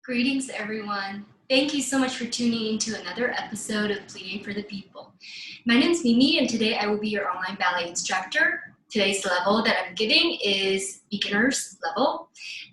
Greetings, everyone. Thank you so much for tuning in to another episode of Plié For The People. My name is Mimi, and today I will be your online ballet instructor. Today's level that I'm giving is beginner's level,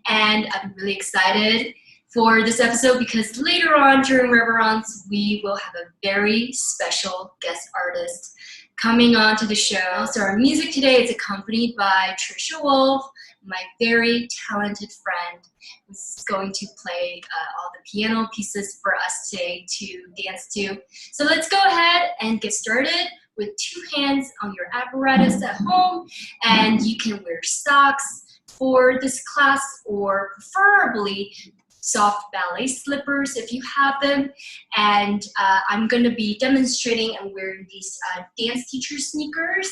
and I'm really excited for this episode because later on during Reverence, we will have a very special guest artist coming on to the show. So our music today is accompanied by Trisha Wolf, my very talented friend, who's going to play all the piano pieces for us today to dance to. So let's go ahead and get started with 2 hands on your apparatus at home, and you can wear socks for this class or preferably soft ballet slippers if you have them. And I'm going to be demonstrating and wearing these dance teacher sneakers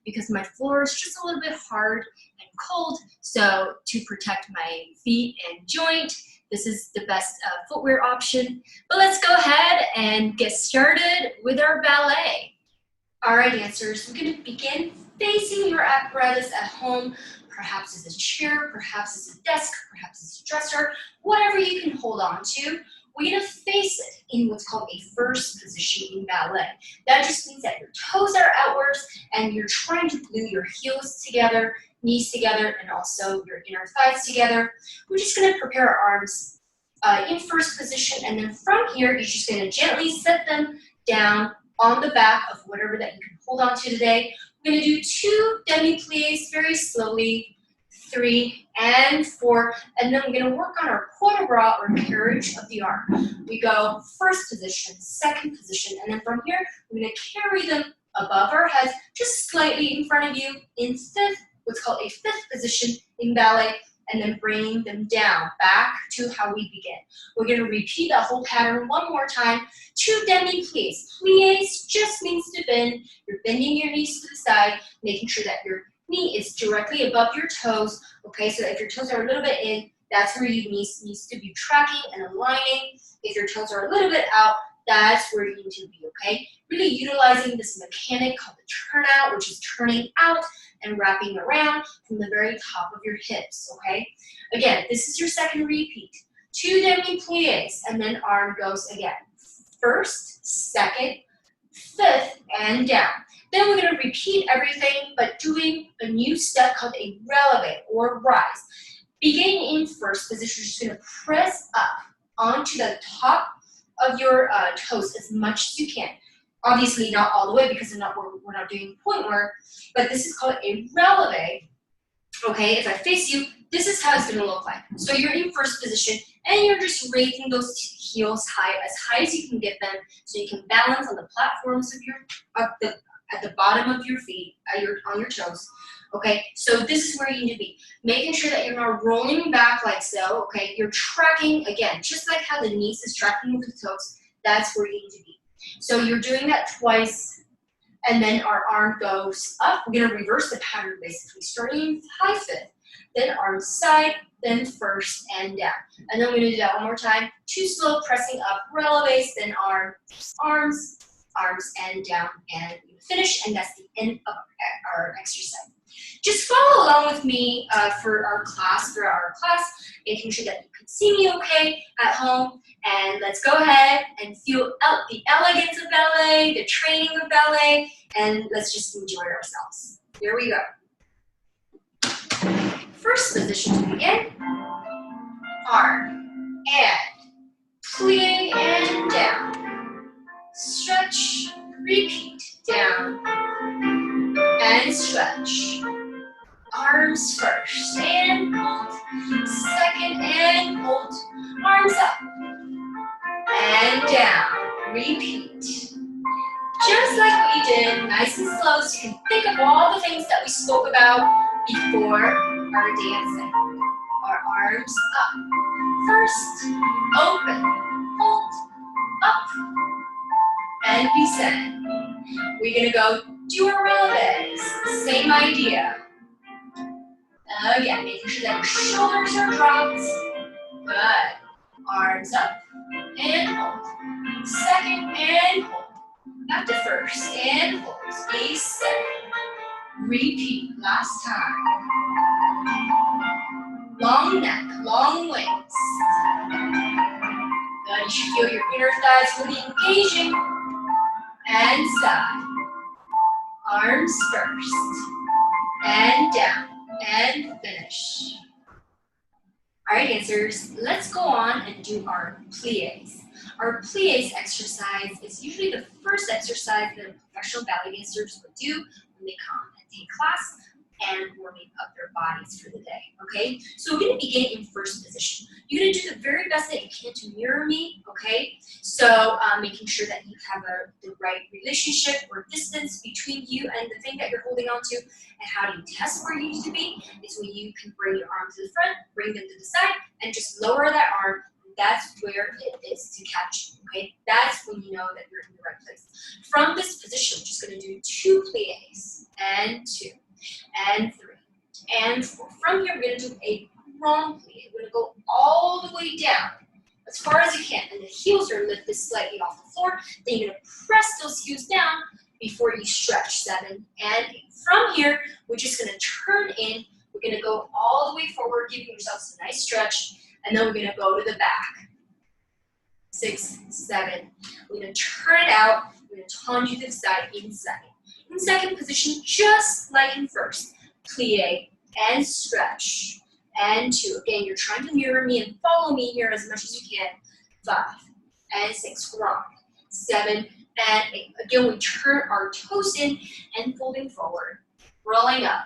because my floor is just a little bit hard and cold. So to protect my feet and joint, this is the best footwear option. But let's go ahead and get started with our ballet. All right, dancers, we're going to begin facing your apparatus at home. Perhaps it's a chair, perhaps it's a desk, perhaps it's a dresser, whatever you can hold on to. We're going to face it in what's called a first position in ballet. That just means that your toes are outwards and you're trying to glue your heels together, knees together, and also your inner thighs together. We're just going to prepare our arms in first position, and then from here, you're just going to gently set them down on the back of whatever that you can hold on to today. We're going to do 2 demi-pliés very slowly, 3 and 4, and then we're going to work on our port de bras or carriage of the arm. We go first position, second position, and then from here, we're going to carry them above our heads, just slightly in front of you in what's called a 5th position in ballet, and then bringing them down back to how we begin. We're going to repeat that whole pattern one more time. 2 demi-pliés. Pliés just means to bend. You're bending your knees to the side, making sure that your knee is directly above your toes. Okay, so if your toes are a little bit in, that's where your knees needs to be tracking and aligning. If your toes are a little bit out, that's where you need to be, okay? Really utilizing this mechanic called the turnout, which is turning out and wrapping around from the very top of your hips, okay? Again, this is your second repeat. 2 demi-pliés, and then arm goes again. First, second, 5th, and down. Then we're going to repeat everything, but doing a new step called a releve or rise. Beginning in first position, you're just going to press up onto the top of your toes as much as you can. Obviously not all the way because we're not doing point work, but this is called a releve. Okay, if I face you, this is how it's going to look like. So you're in first position and you're just raising those heels high as you can get them, so you can balance on the platforms of at the bottom of your feet, on your toes. Okay, so this is where you need to be. Making sure that you're not rolling back like so, okay? You're tracking, again, just like how the knees is tracking with the toes, that's where you need to be. So you're doing that twice, and then our arm goes up. We're gonna reverse the pattern basically, starting with high 5th, then arm side, then first and down. And then we're gonna do that one more time. 2 slow, pressing up, releves, then arms, and down, and we finish, and that's the end of our exercise. Just follow along with me for our class, making sure that you can see me okay at home. And let's go ahead and feel out the elegance of ballet, the training of ballet, and let's just enjoy ourselves. Here we go. First position to begin. Arm and plie and down. Stretch, repeat, down and stretch. Arms first and hold, second and hold, arms up and down, repeat. Just like what you did, nice and slow, so you can think of all the things that we spoke about before our dancing. Our arms up, first, open, hold, up, and descend. We're gonna go do our releves, same idea. Again, making sure that your shoulders are dropped. Good. Arms up and hold. Second and hold. Back to first and hold. Descend. Repeat. Last time. Long neck, long wings. should feel your inner thighs really engaging. And side. Arms first. And down. And finish. Alright, dancers, let's go on and do our pliés. Our pliés exercise is usually the first exercise that professional ballet dancers will do when they come and take class and warming up their bodies for the day, okay? So we're going to begin in first position. You're going to do the very best that you can to mirror me, okay? So making sure that you have the right relationship or distance between you and the thing that you're holding on to. And how do you test where you need to be? Is when you can bring your arm to the front, bring them to the side, and just lower that arm. That's where it is to catch, okay? That's when you know that you're in the right place. From this position, we're just going to do 2 pliés, and 2, and 3, and 4. From here, we're going to do a grand plie. We're going to go all the way down as far as you can, and the heels are lifted slightly off the floor. Then you're going to press those heels down before you stretch. 7 and 8. From here, we're just going to turn in. We're going to go all the way forward, giving yourselves a nice stretch, and then we're going to go to the back. 6, 7. We're going to turn it out. We're going to Taundu to the side inside. In second position, just like in first, plie and stretch. And 2. Again, you're trying to mirror me and follow me here as much as you can. 5 and 6. Grand. 7 and 8. Again, we turn our toes in and folding forward, rolling up.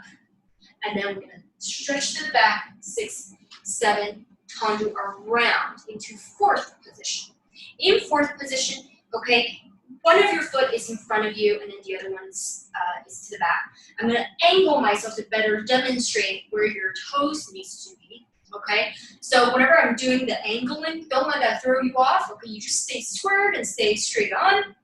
And then we're going to stretch to the back. 6, 7. Taundu around into fourth position. In fourth position, okay, one of your foot is in front of you and then the other one is to the back. I'm going to angle myself to better demonstrate where your toes needs to be, okay? So whenever I'm doing the angling, don't let that throw you off, okay? You just stay squared and stay straight on.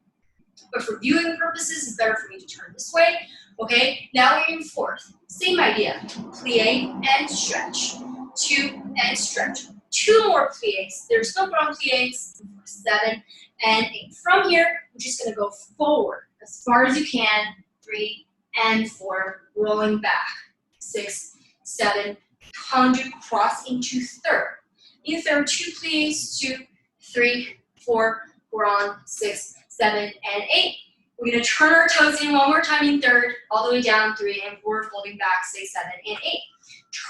But for viewing purposes, it's better for me to turn this way, okay? Now we're in fourth. Same idea. Plie and stretch. 2 and stretch. 2 more pliés. There's no grand pliés. 7 and 8. From here, we're just going to go forward as far as you can. 3 and 4. Rolling back. 6, 7. Taundu cross into third. In third, 2 pliés. 2, 3, 4. Grand. 6, 7, and 8. We're going to turn our toes in one more time in third. All the way down. 3 and 4. Folding back. 6, 7, and 8.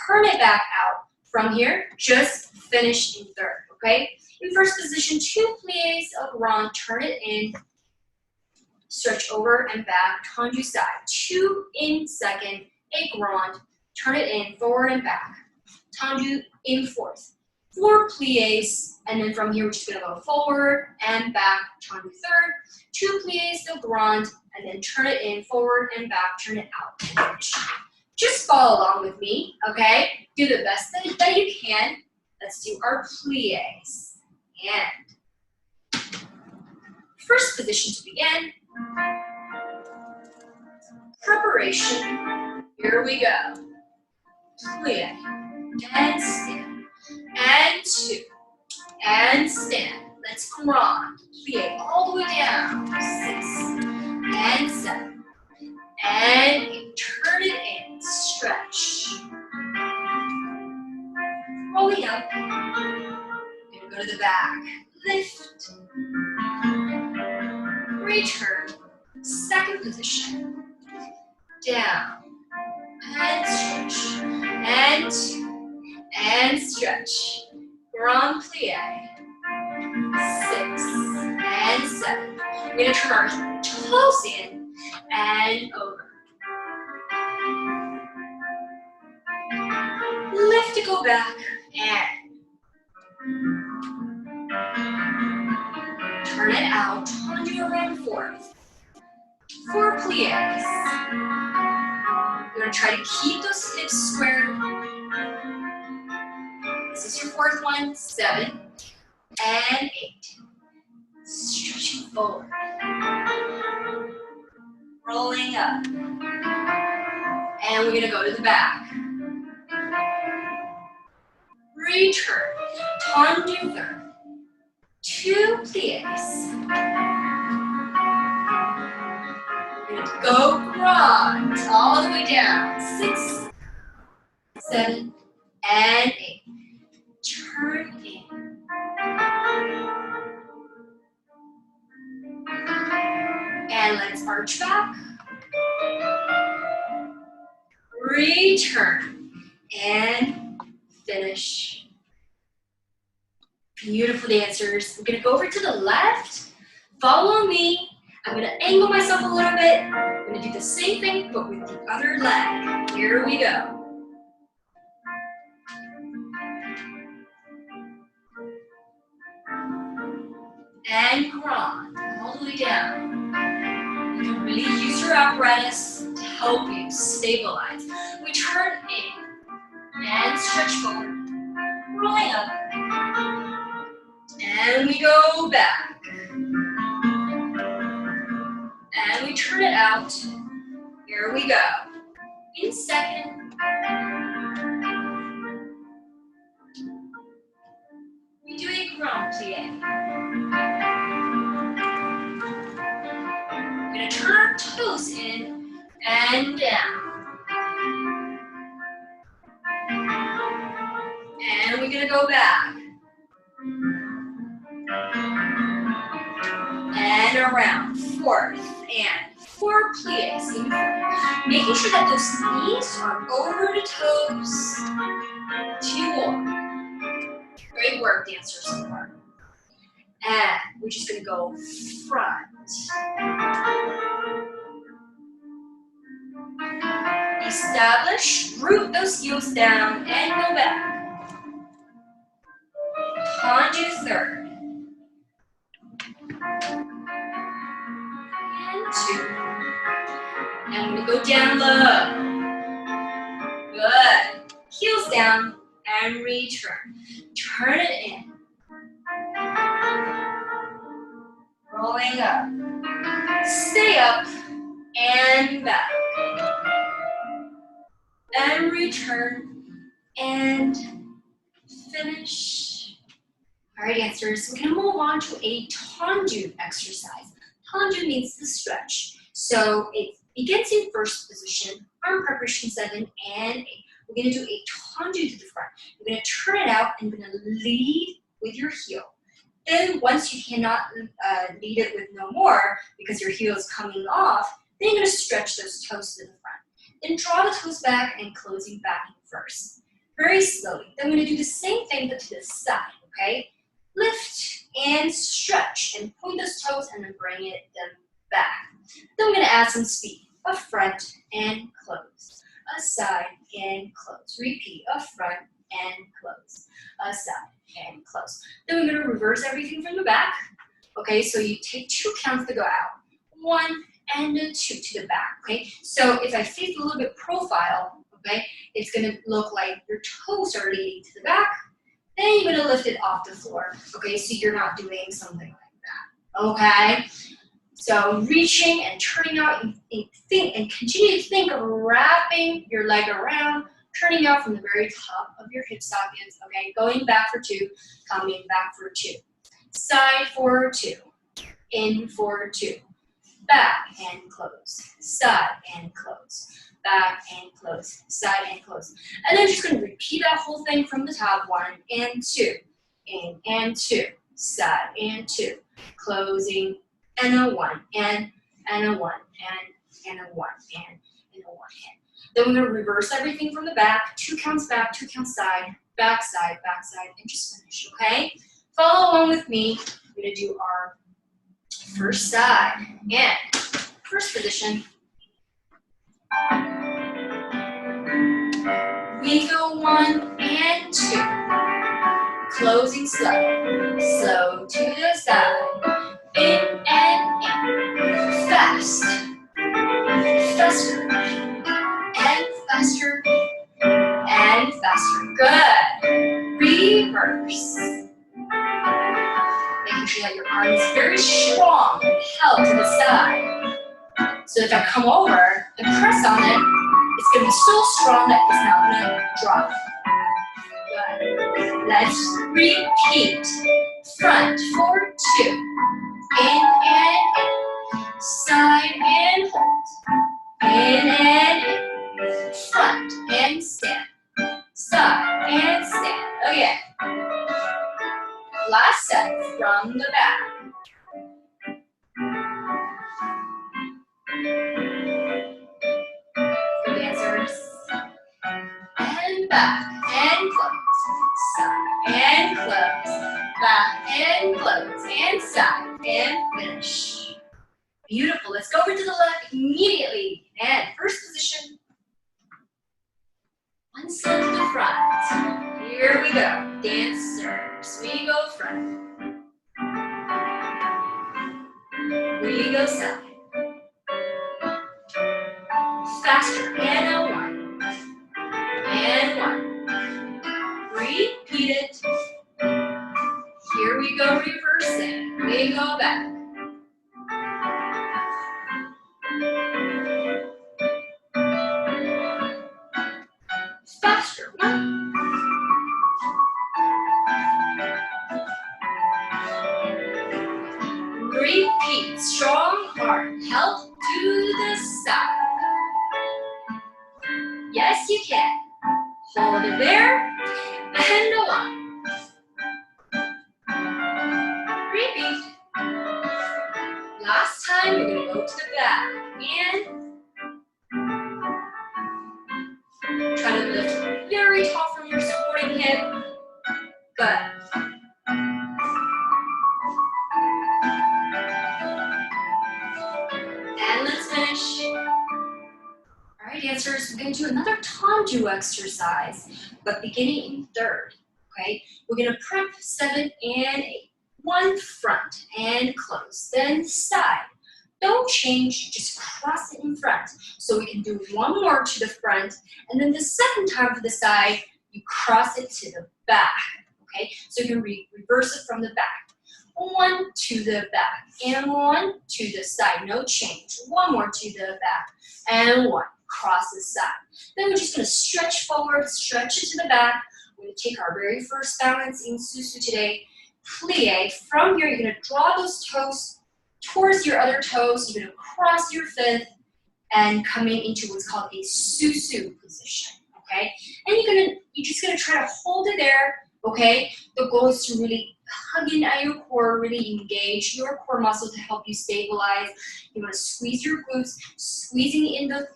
Turn it back out. From here, just finish in third, okay? In first position, 2 pliés, a grand, turn it in, stretch over and back, Taundu side. 2 in second, a grand, turn it in, forward and back, Taundu in fourth. 4 pliés, and then from here, we're just gonna go forward and back, Taundu third. 2 pliés, a grand, and then turn it in, forward and back, turn it out, and finish. Just follow along with me, okay? Do the best that you can. Let's do our pliés. And first position to begin. Preparation. Here we go. Plie. And stand. And 2. And stand. Let's grand. Plie all the way down. 6. And 7. And 8. Turn it in. Stretch. Rolling up. Gonna go to the back. Lift. Return. Second position. Down. And stretch. And 2. And stretch. Grand plie. 6. And 7. We're gonna turn our toes in and over. Lift to go back and turn it out. Taundu around fourth. 4 pliés. You're going to try to keep those hips square. This is your fourth one. 7 and 8. Stretching forward. Rolling up. And we're going to go to the back. Return. Taundu third. 2 pliés. We're going to go grand all the way down. 6, 7, and 8. Turn in. And let's arch back. Return. And finish. Beautiful dancers. I'm gonna go over to the left. Follow me. I'm gonna angle myself a little bit. I'm gonna do the same thing, but with the other leg. Here we go. And crawl all the way down. You can really use your apparatus to help you stabilize. We turn in and stretch forward, rolling up. And we go back. And we turn it out. Here we go. In second. We do a grand plie. We're going to turn our toes in and down. And we're going to go back. And around. Fourth and 4 plies. Making sure that those knees are over the toes. 2 more. Great work, dancers, so far. And we're just going to go front. Establish, root those heels down, and go back. Taundu third. And 2. And we go down low. Good. Heels down and return. Turn it in. Rolling up. Stay up and back. And return and finish. All right, dancers, we're gonna move on to a Taundu exercise. Taundu means the stretch. So it begins in first position, arm preparation 7 and 8. We're gonna do a Taundu to the front. You're gonna turn it out and you're gonna lead with your heel. Then once you cannot lead it with no more because your heel is coming off, then you're gonna stretch those toes to the front. Then draw the toes back and closing back in first. Very slowly. Then I'm gonna do the same thing but to the side, okay? Lift and stretch and point those toes and then bring them back. Then we're gonna add some speed. A front and close. A side and close. Repeat. A front and close. A side and close. Then we're gonna reverse everything from the back. Okay, so you take 2 counts to go out. 1 and 2 to the back, okay? So if I face a little bit profile, okay, it's gonna look like your toes are leading to the back. Then you're gonna lift it off the floor, okay? So you're not doing something like that, okay? So reaching and turning out and continue to think of wrapping your leg around, turning out from the very top of your hip sockets, okay? Going back for 2, coming back for 2. Side for 2, in for 2. Back and close, side and close, back and close, side and close. And then just gonna repeat that whole thing from the top, 1 and 2, in and 2, side and 2, closing, and a 1, and a 1, and a 1, and a 1, and. Then we're gonna reverse everything from the back, 2 counts back, 2 counts side, back side, and just finish, okay? Follow along with me. We're gonna do our first side, and first position. We go 1 and 2, closing slow, slow to the side, in and in, fast, faster, and faster, and faster, good, reverse. Making sure that your arm is very strong and held to the side. So if I come over and press on it, it's going to be so strong that it's not going to drop. Good. Let's repeat. Front for 2. In and in. Side and hold. In and in. Front and stand. Side and stand. Again. Last set from the back. and close, side and close, back and close, and side and finish. Beautiful. Let's go over to the left immediately. And first position. One step to the front. Here we go. Dancers. We go front. We go side. Faster. And a one. And one. Repeat it. Here we go, reversing. We go back. Faster. One. Repeat. Strong arm. Help to the side. Yes, you can. Hold it there. And a one. Repeat. Last time, we're going to go to the back. And try to lift very tall from your supporting hip. Good. And let's finish. All right, dancers, we're going to do another Taundu exercise, but beginning in third. Okay, we're going to prep 7 and 8. One front and close, then side. Don't change, just cross it in front. So we can do one more to the front, and then the second time to the side, you cross it to the back. Okay, so you can reverse it from the back. One to the back, and one to the side, no change. One more to the back, and one, cross the side. Then we're just gonna stretch forward, stretch it to the back. We're gonna take our very first balance in Susu today. Plie. From here, you're gonna draw those toes towards your other toes. You're gonna cross your fifth and coming into what's called a Susu position, okay? And you're just gonna try to hold it there, okay? The goal is to really hug in at your core, really engage your core muscle to help you stabilize. You wanna squeeze your glutes, squeezing in those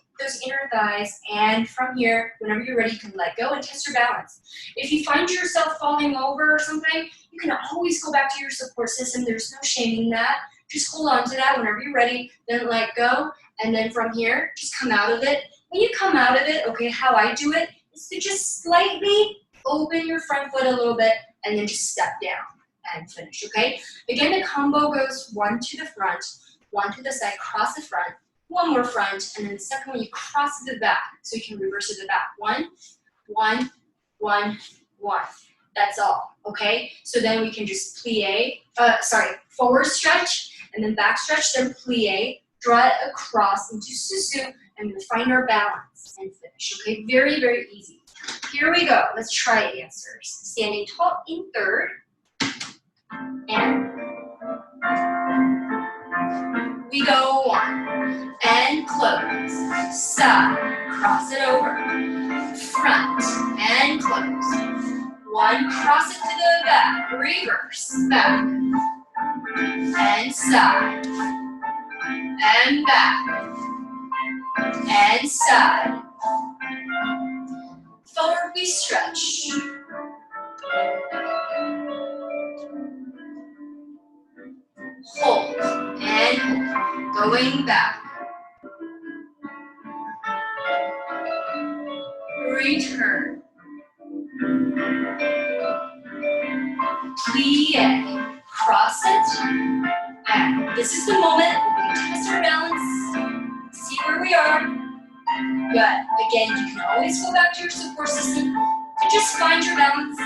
inner thighs, and from here, whenever you're ready, you can let go and test your balance. If you find yourself falling over or something, you can always go back to your support system. There's no shame in that. Just hold on to that whenever you're ready, then let go, and then from here, just come out of it. When you come out of it, okay, how I do it is to just slightly open your front foot a little bit, and then just step down and finish, okay? Again, the combo goes one to the front, one to the side, cross the front, one more front, and then the second one you cross to the back, so you can reverse it to the back. One, one, one, one. That's all, okay? So then we can just plie, forward stretch, and then back stretch, then plie, draw it across into Susu, and we'll find our balance and finish, okay? Very, very easy. Here we go. Let's try it, dancers. Standing tall in third, and we go one, and close, side, cross it over, front, and close, one, cross it to the back, reverse, back, and side, and back, and side, forward we stretch, hold, and hold, going back, return, plie, cross it, and this is the moment we test our balance, see where we are. Good. Again, you can always go back to your support system to just find your balance.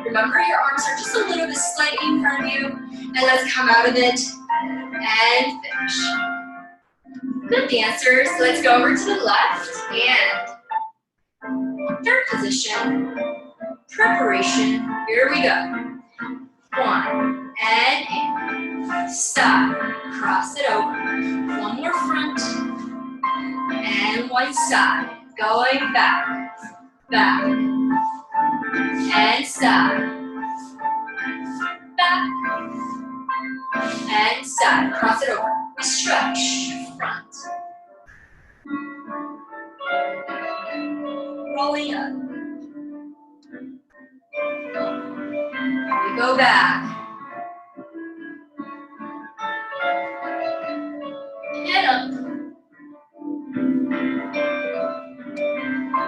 Remember, your arms are just a little bit slightly in front of you, and let's come out of it and finish. Good, dancers. Let's go over to the left and third position, preparation. Here we go. One, and in, stop, cross it over. One more front, and one side. Going back, back, and side, back, and side. Cross it over. We stretch, front. Rolling up. back. And up.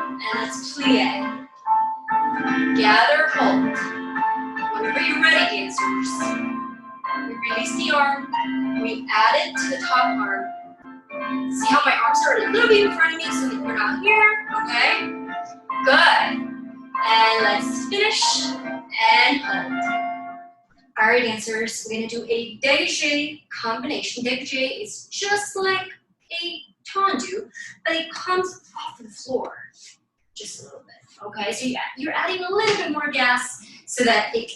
And let's plie. Gather, hold. Whenever you're ready, dancers, we release the arm, we add it to the top arm. See how my arms are a little bit in front of me so that we're not here, okay? Good. And let's finish and hold. All right, dancers, we're gonna do a dégagé combination. Dégagé is just like a Taundu, but it comes off the floor just a little bit, okay? So you're adding a little bit more gas so that it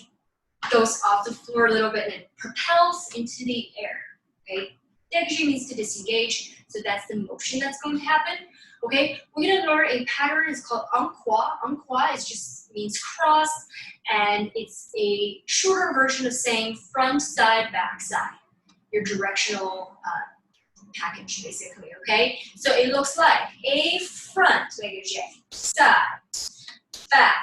goes off the floor a little bit and it propels into the air, okay? Dégagé means to disengage, so that's the motion that's going to happen, okay? We're gonna learn a pattern, it's called en croix. En croix means cross, and it's a shorter version of saying front, side, back, side. Your directional package, basically, okay? So it looks like a front dégagé, side, back,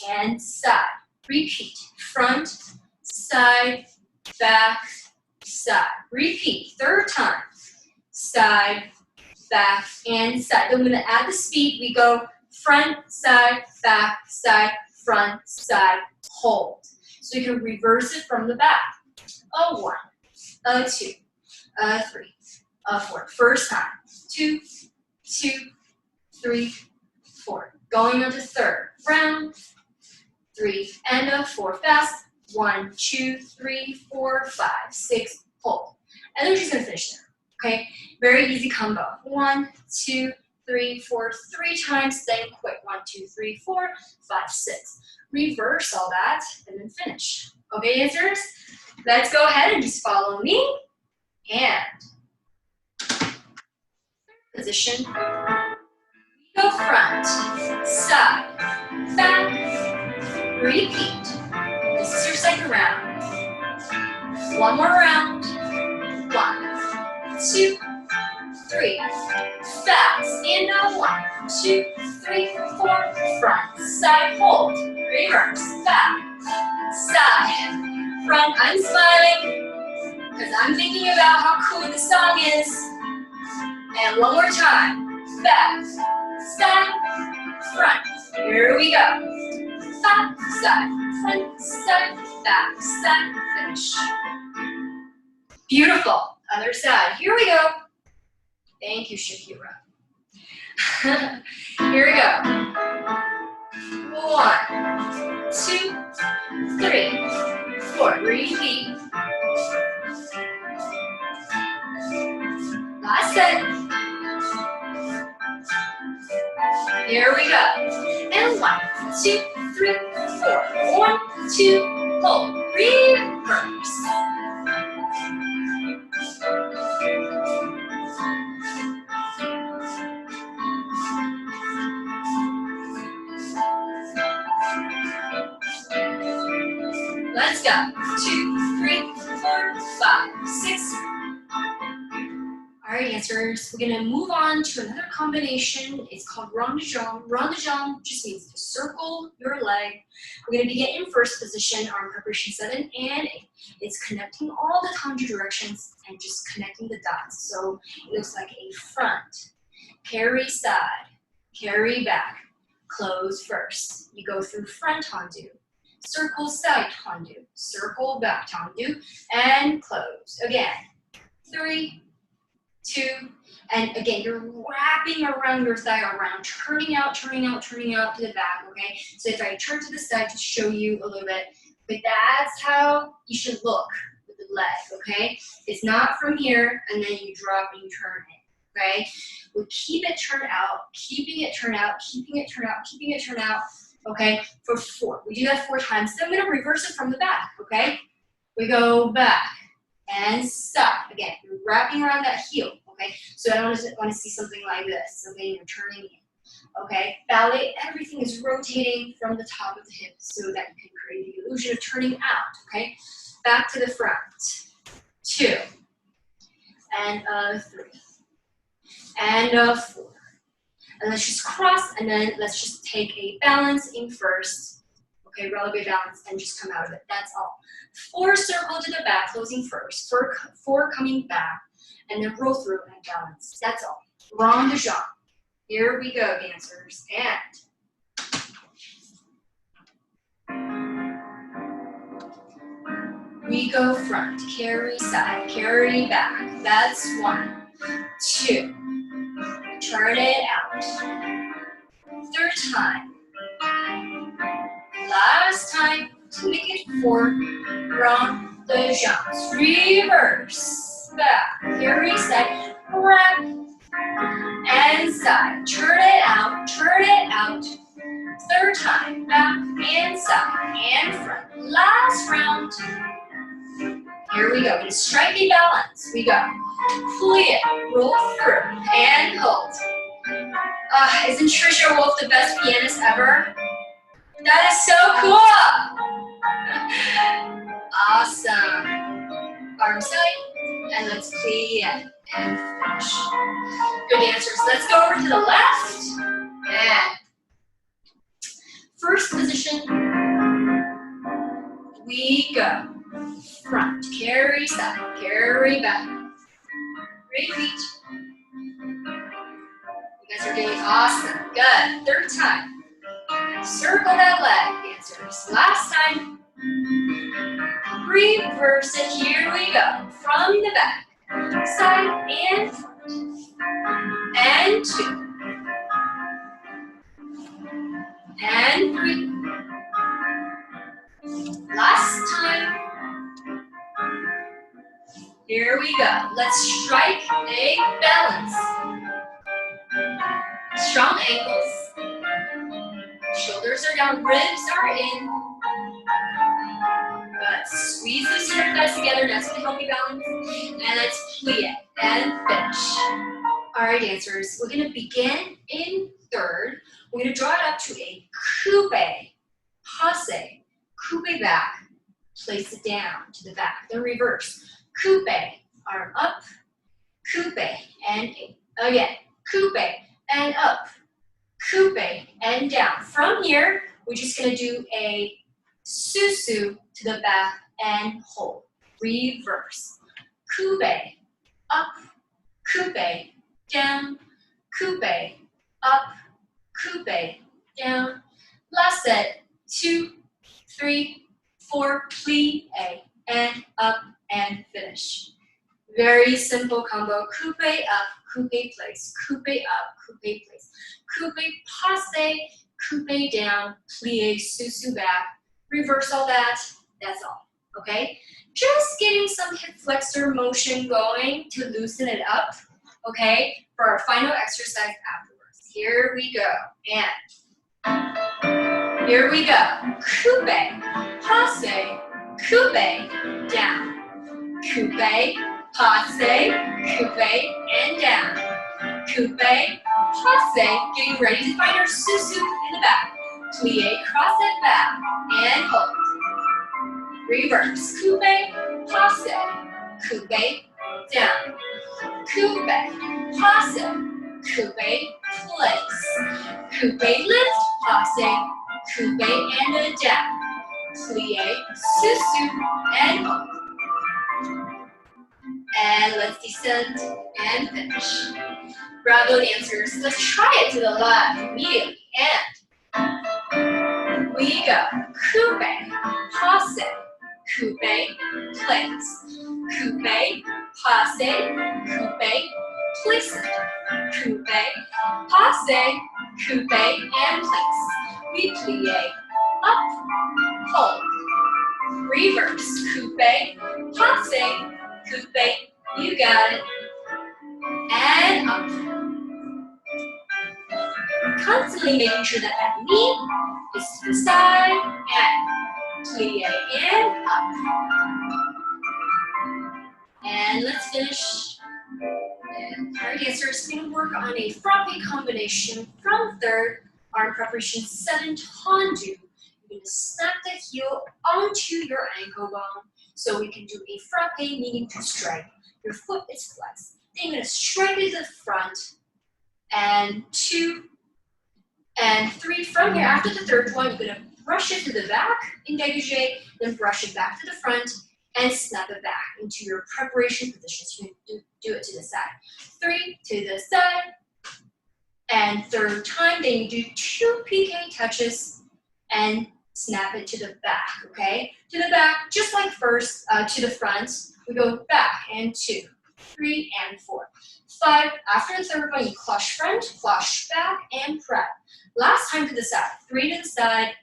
and side. Repeat, front, side, back, side. Repeat, third time, side, back, and side. Then we're gonna add the speed. We go front, side, front, side, hold. So you can reverse it from the back. A 1, a 2, a 3, a 4. First time, 2, 2, 3, 4. Going on to third round, 3 and a 4. Fast. 1, 2, 3, 4, 5, 6. Hold. And then we're just gonna finish there. Okay, very easy combo. 1, 2, 3, 4, 3 times, then quit. 1, 2, 3, 4, 5, 6. Reverse all that and then finish. Okay, dancers? Let's go ahead and just follow me. And position. We go front, side, back. Repeat. This is your second round. One more round. 1, 2, 3. Fast. And now 1, 2, 3, 4. Front, side, hold. Reverse. Back, side, front. I'm smiling because I'm thinking about how cool this song is. And one more time. Back, side, front. Here we go. Back, side, front, side, back, side. Finish. Beautiful. Other side. Here we go. Thank you, Shakira. Here we go. 1, 2, 3, 4. Repeat. Last set. Here we go. And 1, 2, 3, 4. 1, 2, hold. Reverse. Let's go. 2, 3, 4, 5, 6. All right, dancers, we're gonna move on to another combination. It's called rond de jambe. Rond de jambe just means to circle your leg. We're gonna begin in first position, arm preparation 7 and 8. It's connecting all the Taundu directions and just connecting the dots. So it looks like a front, carry side, carry back, close first. You go through front Taundu, circle side Taundu, circle back Taundu, and close. Again, 3, 2, and again, you're wrapping around your thigh around, turning out to the back, okay? So if I turn to the side to show you a little bit, but that's how you should look with the leg, okay? It's not from here, and then you drop and you turn it, okay? We keep it turned out, keeping it turned out, keeping it turned out, keeping it turned out, okay? For 4. We do that 4 times. Then I'm gonna reverse it from the back, okay? We go back and stop. Again, you're wrapping around that heel, okay? So I want to see something like this, okay? You're turning in, okay? Ballet, everything is rotating from the top of the hips so that you can create the illusion of turning out, okay? Back to the front. 2, and a 3, and a 4. And let's just cross, and then let's just take a balance in first, Okay, relative balance and just come out of it. That's all. 4 circle to the back, closing first. 4 coming back, and then roll through and balance. That's all. Rond de jambe. Here we go, dancers. And we go front, carry side, carry back. That's 1, 2. Turn it out. 3rd time. Last time to make it 4. Rond de jambes. Reverse. Back. Carry side. Wrap. And side. Turn it out. Turn it out. 3rd time. Back and side and front. Last round. Here we go. In a striking balance. We go. Plie. Roll through and hold. Isn't Trisha Wolf the best pianist ever? That is so cool! Awesome. Arm side, and let's plie and finish. Good dancers. Let's go over to the left. And first position, we go. Front, carry side, carry back. Repeat. You guys are doing awesome. Good. 3rd time. Circle that leg, dancers. Last time. Reverse it. Here we go. From the back. Side and front. And 2. And 3. Last time. Here we go. Let's strike a balance. Strong ankles. Shoulders are down, ribs are in. Good. Squeeze those thighs together. That's going to help you balance. And let's plie and finish. All right, dancers. We're going to begin in 3rd. We're going to draw it up to a coupe, passe, coupe back. Place it down to the back. Then reverse. Coupe, arm up, coupe, and again, coupe, and up, coupe, and down. From here, we're just gonna do a susu to the back and hold. Reverse. Coupe, up, coupe, down, coupe, up, coupe, down. Last set, 2, 3, 4, plie, and up, and finish. Very simple combo. Coupe up, coupe place, coupe up, coupe place, coupe passe, coupe down, plie, susu back, reverse all that. That's all. Okay? Just getting some hip flexor motion going to loosen it up. Okay? For our final exercise afterwards. Here we go. And here we go. Coupe, passe, coupe, down. Coupe, passe, coupe, and down. Coupe, passe, getting ready to find our susu in the back. Plie, cross it back, and hold. Reverse. Coupe, passe, coupe, down. Coupe, passe, coupe, place. Coupe, lift, passe, coupe, and down. Plie, susu, and hold. And let's descend and finish. Bravo, dancers. Let's try it to the left immediately. And we go. Coupe, passe, coupe, place. Coupe, passe, coupe, place. Coupe, passe, coupe, and place. We plie, up, hold. Reverse. Coupe, passe, coupe, you got it. And up. Constantly making sure that that knee is to the side and plie and up. And let's finish. And our dancers going to work on a frappe combination from 3rd, arm preparation 7, Taundu. You're going to snap the heel onto your ankle bone. So we can do a frappe, meaning to strike. Your foot is flexed. Then you're going to strike it to the front. And 2, And 3 from here. After the third one, you're gonna brush it to the back in dégagé, then brush it back to the front, and snap it back into your preparation position. So you can do it to the side. 3 to the side, and third time, then you do 2 PK touches and snap it to the back, okay? To the back, just like first, to the front, we go back, and 2, 3, and 4. 5, after the third one, you clutch front, clutch back, and prep. Last time to the side, 3 to the side,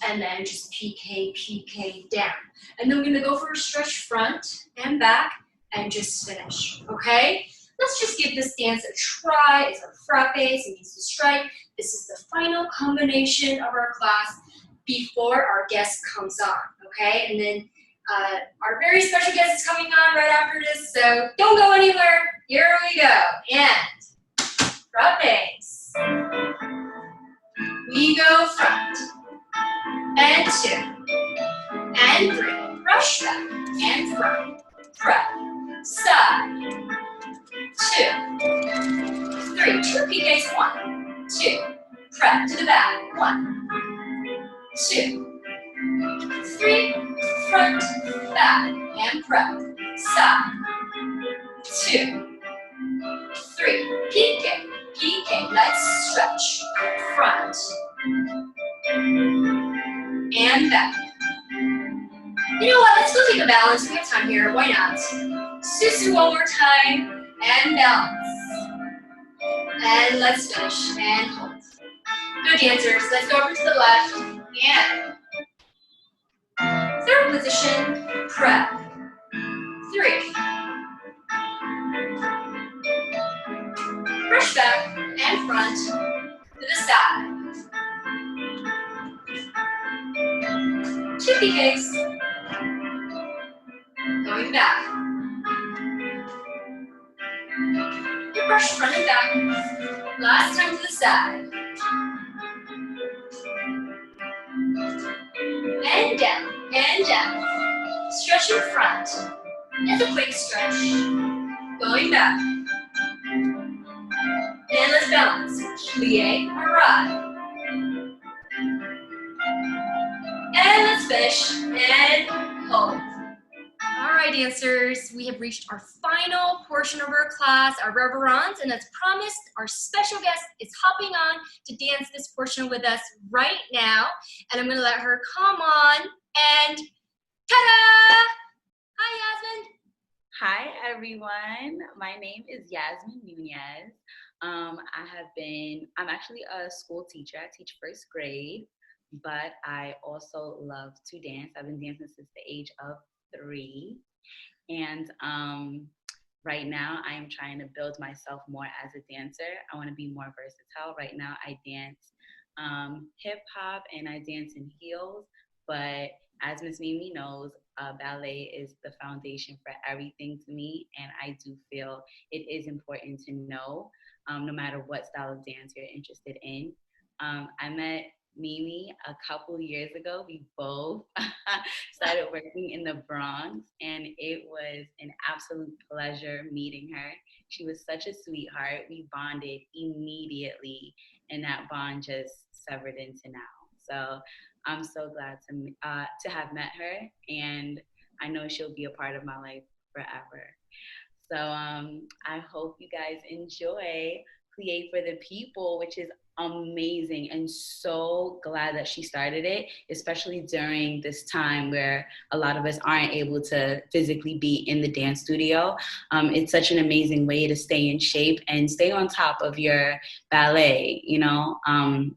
and then just PK, PK down. And then we're gonna go for a stretch front and back, and just finish, okay? Let's just give this dance a try. It's our frappe, it means to strike. This is the final combination of our class before our guest comes on, okay? And then our very special guest is coming on right after this, so don't go anywhere. Here we go. And frappes. We go front, and 2, and 3. Brush back, and front, prep, side, 2, 3. 2 PKs, 1, 2. Prep to the back, 1, 2, 3. Front, back, and prep. Side, 2, 3. PK, PK. Let's stretch. Front, and back. You know what? Let's go take a balance. We have time here. Why not? Susu one more time, and balance. And let's finish, and hold. Good dancers. Let's go over to the left, and third position, prep. 3. Brush back and front to the side. 2 PKs. Going back. You brush front and back. Last time to the side. And down, and down. Stretch your front. It's a quick stretch. Going back. And let's balance. Plie, arrive. And let's finish. And hold. All right, dancers, we have reached our final portion of our class, our reverence, and as promised, our special guest is hopping on to dance this portion with us right now, and I'm gonna let her come on and ta-da! Hi, Yasmin. Hi, everyone. My name is Yasmin Nunez. I'm actually a school teacher. I teach first grade, but I also love to dance. I've been dancing since the age of 3. And right now I am trying to build myself more as a dancer. I want to be more versatile. Right now I dance hip hop and I dance in heels, but as Miss Mimi knows, ballet is the foundation for everything to me, and I do feel it is important to know, no matter what style of dance you're interested in. I met Mimi a couple years ago. We both started working in the Bronx, and it was an absolute pleasure meeting her. She was such a sweetheart. We bonded immediately, and that bond just severed into now. So I'm so glad to have met her, and I know she'll be a part of my life forever. So I hope you guys enjoy Plié For The People, which is amazing, and so glad that she started it, especially during this time where a lot of us aren't able to physically be in the dance studio. It's such an amazing way to stay in shape and stay on top of your ballet. You know,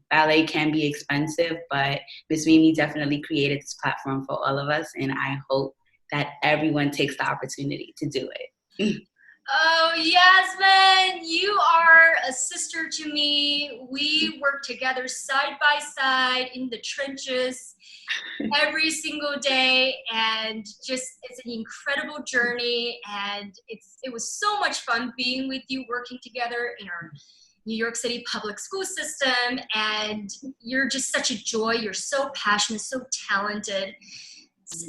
ballet can be expensive, but Miss Mimi definitely created this platform for all of us, and I hope that everyone takes the opportunity to do it. Oh, Yasmin, you are a sister to me. We work together side by side in the trenches every single day, and just it's an incredible journey, and it was so much fun being with you, working together in our New York City public school system, and you're just such a joy. You're so passionate, so talented.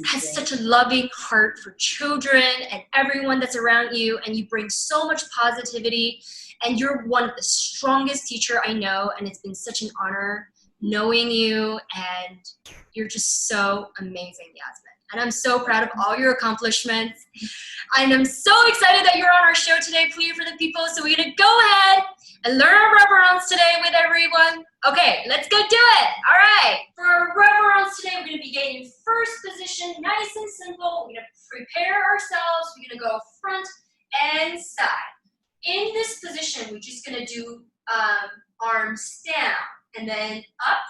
Has such a loving heart for children and everyone that's around you, and you bring so much positivity And you're one of the strongest teacher I know, and it's been such an honor knowing you, and you're just so amazing, Yasmin. And I'm so proud of all your accomplishments. And I'm so excited that you're on our show today, Plié For The People. So we're gonna go ahead and learn our reverence today with everyone. Okay, let's go do it. All right, for our reverence today, we're gonna begin in first position, nice and simple. We're gonna prepare ourselves. We're gonna go front and side. In this position, we're just gonna do arms down and then up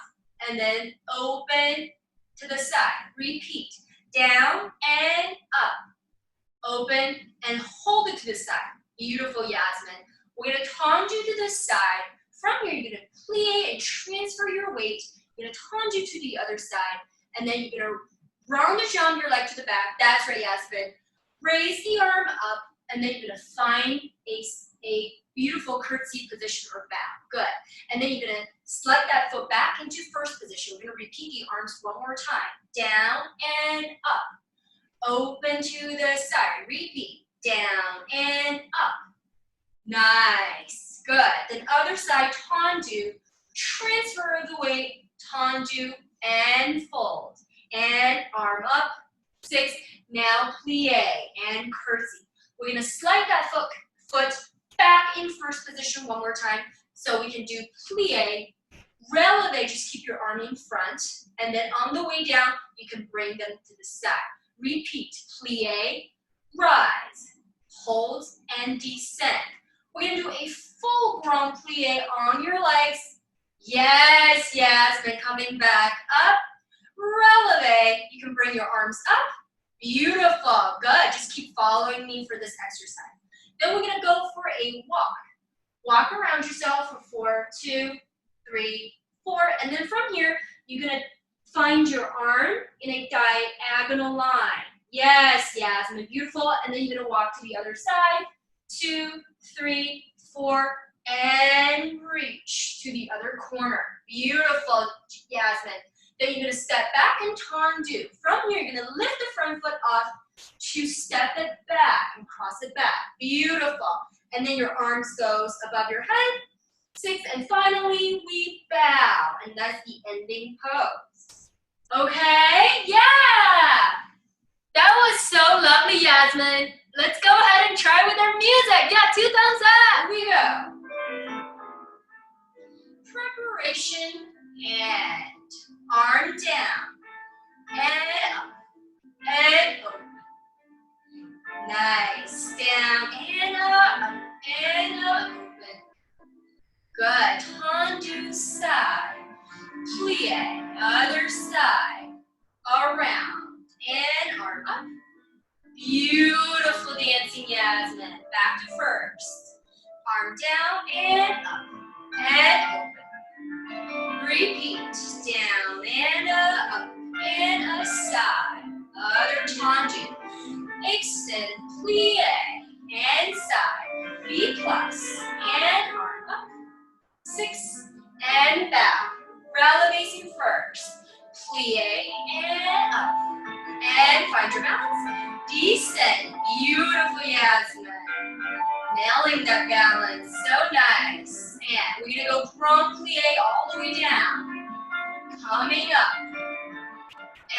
and then open to the side. Repeat, down and up. Open and hold it to the side. Beautiful, Yasmin. We're gonna Taundu to the side. From here, you're gonna plie and transfer your weight. You're gonna Taundu to the other side, and then you're gonna round the jump your leg to the back. That's right, Yasmin. Raise the arm up, and then you're gonna find a beautiful curtsy position or bow. Good. And then you're gonna slide that foot back into first position. We're gonna repeat the arms one more time. Down and up. Open to the side. Repeat. Down and up. Nice. Good. Then other side, Taundu. Transfer of the weight. Taundu and fold. And arm up. 6. Now plie and curtsy. We're going to slide that foot back in first position one more time. So we can do plie. Releve, just keep your arm in front. And then on the way down, you can bring them to the side. Repeat, plie, rise, hold, and descend. We're gonna do a full grand plie on your legs. Yes, yes, then coming back up. Releve, you can bring your arms up. Beautiful, good. Just keep following me for this exercise. Then we're gonna go for a walk. Walk around yourself for 4, 2, 3, 4, and then from here, you're gonna find your arm in a diagonal line. Yes, Yasmin, beautiful. And then you're gonna walk to the other side. 2, 3, 4, and reach to the other corner. Beautiful, Yasmin. Then you're gonna step back and Taundu. From here, you're gonna lift the front foot off to step it back and cross it back. Beautiful. And then your arms goes above your head. 6, and finally, we bow. And that's the ending pose. Okay, yeah! That was so lovely, Yasmin. Let's go ahead and try with our music. Yeah, 2 thumbs up. Here we go. Preparation and arm down and up and over. Nice. Down and up, open. Good. Taundu side. Plie. Other side. Around and arm up. Beautiful dancing, Yasmin. Back to first. Arm down and up and open. Repeat. Down and up and aside. Other Taundu. Extend, plie, and side. V plus and arm up. 6 and bow. Relevation first. Plie and up. And find your balance. Descend. Beautiful, Yasmin. Nailing that balance. So nice. And we're going to go grand plie all the way down. Coming up.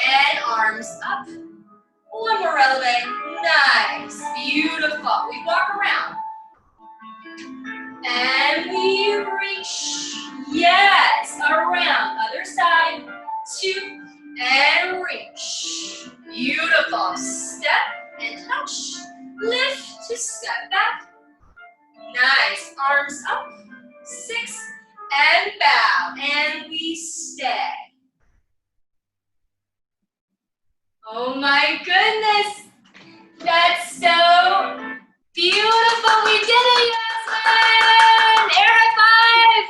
And arms up. One more releve. Nice. Beautiful. We walk around. And we reach. Yes. Around. Other side. 2. And reach. Beautiful. Step and touch. Lift to step back. Nice. Arms up. 6. And bow. And we stay. Oh my goodness. That's so beautiful. We did it, Yasmin. Air high five.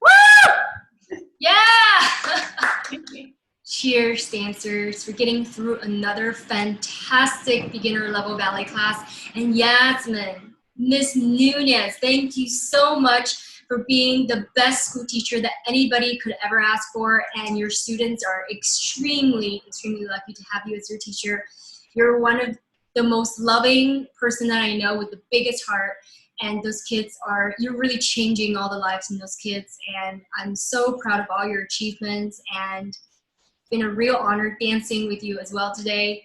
Woo! Yeah. Cheers, dancers, for getting through another fantastic beginner level ballet class. And Yasmin, Miss Nunez, thank you so much for being the best school teacher that anybody could ever ask for. And your students are extremely, extremely lucky to have you as your teacher. You're one of the most loving person that I know with the biggest heart. and those kids you're really changing all the lives in those kids, and I'm so proud of all your achievements, and it's been a real honor dancing with you as well today.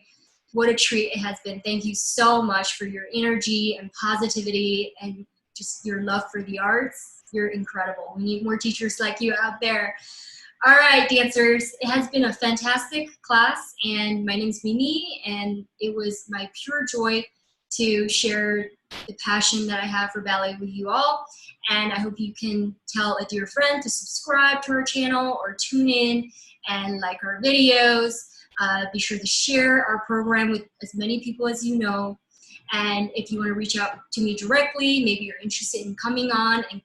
What a treat it has been. Thank you so much for your energy and positivity and just your love for the arts. You're incredible. We need more teachers like you out there. All right, dancers, it has been a fantastic class, and my name is Mimi, and it was my pure joy to share the passion that I have for ballet with you all, and I hope you can tell a dear friend to subscribe to our channel or tune in and like our videos. Be sure to share our program with as many people as you know. And if you want to reach out to me directly, maybe you're interested in coming on and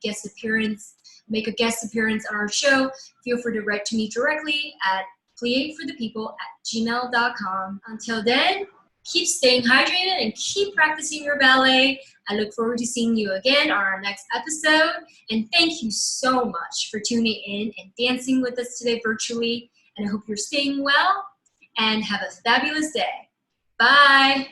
make a guest appearance on our show, feel free to write to me directly at pliéforthepeople@gmail.com. Until then, keep staying hydrated and keep practicing your ballet. I look forward to seeing you again on our next episode. And thank you so much for tuning in and dancing with us today virtually. And I hope you're staying well and have a fabulous day. Bye.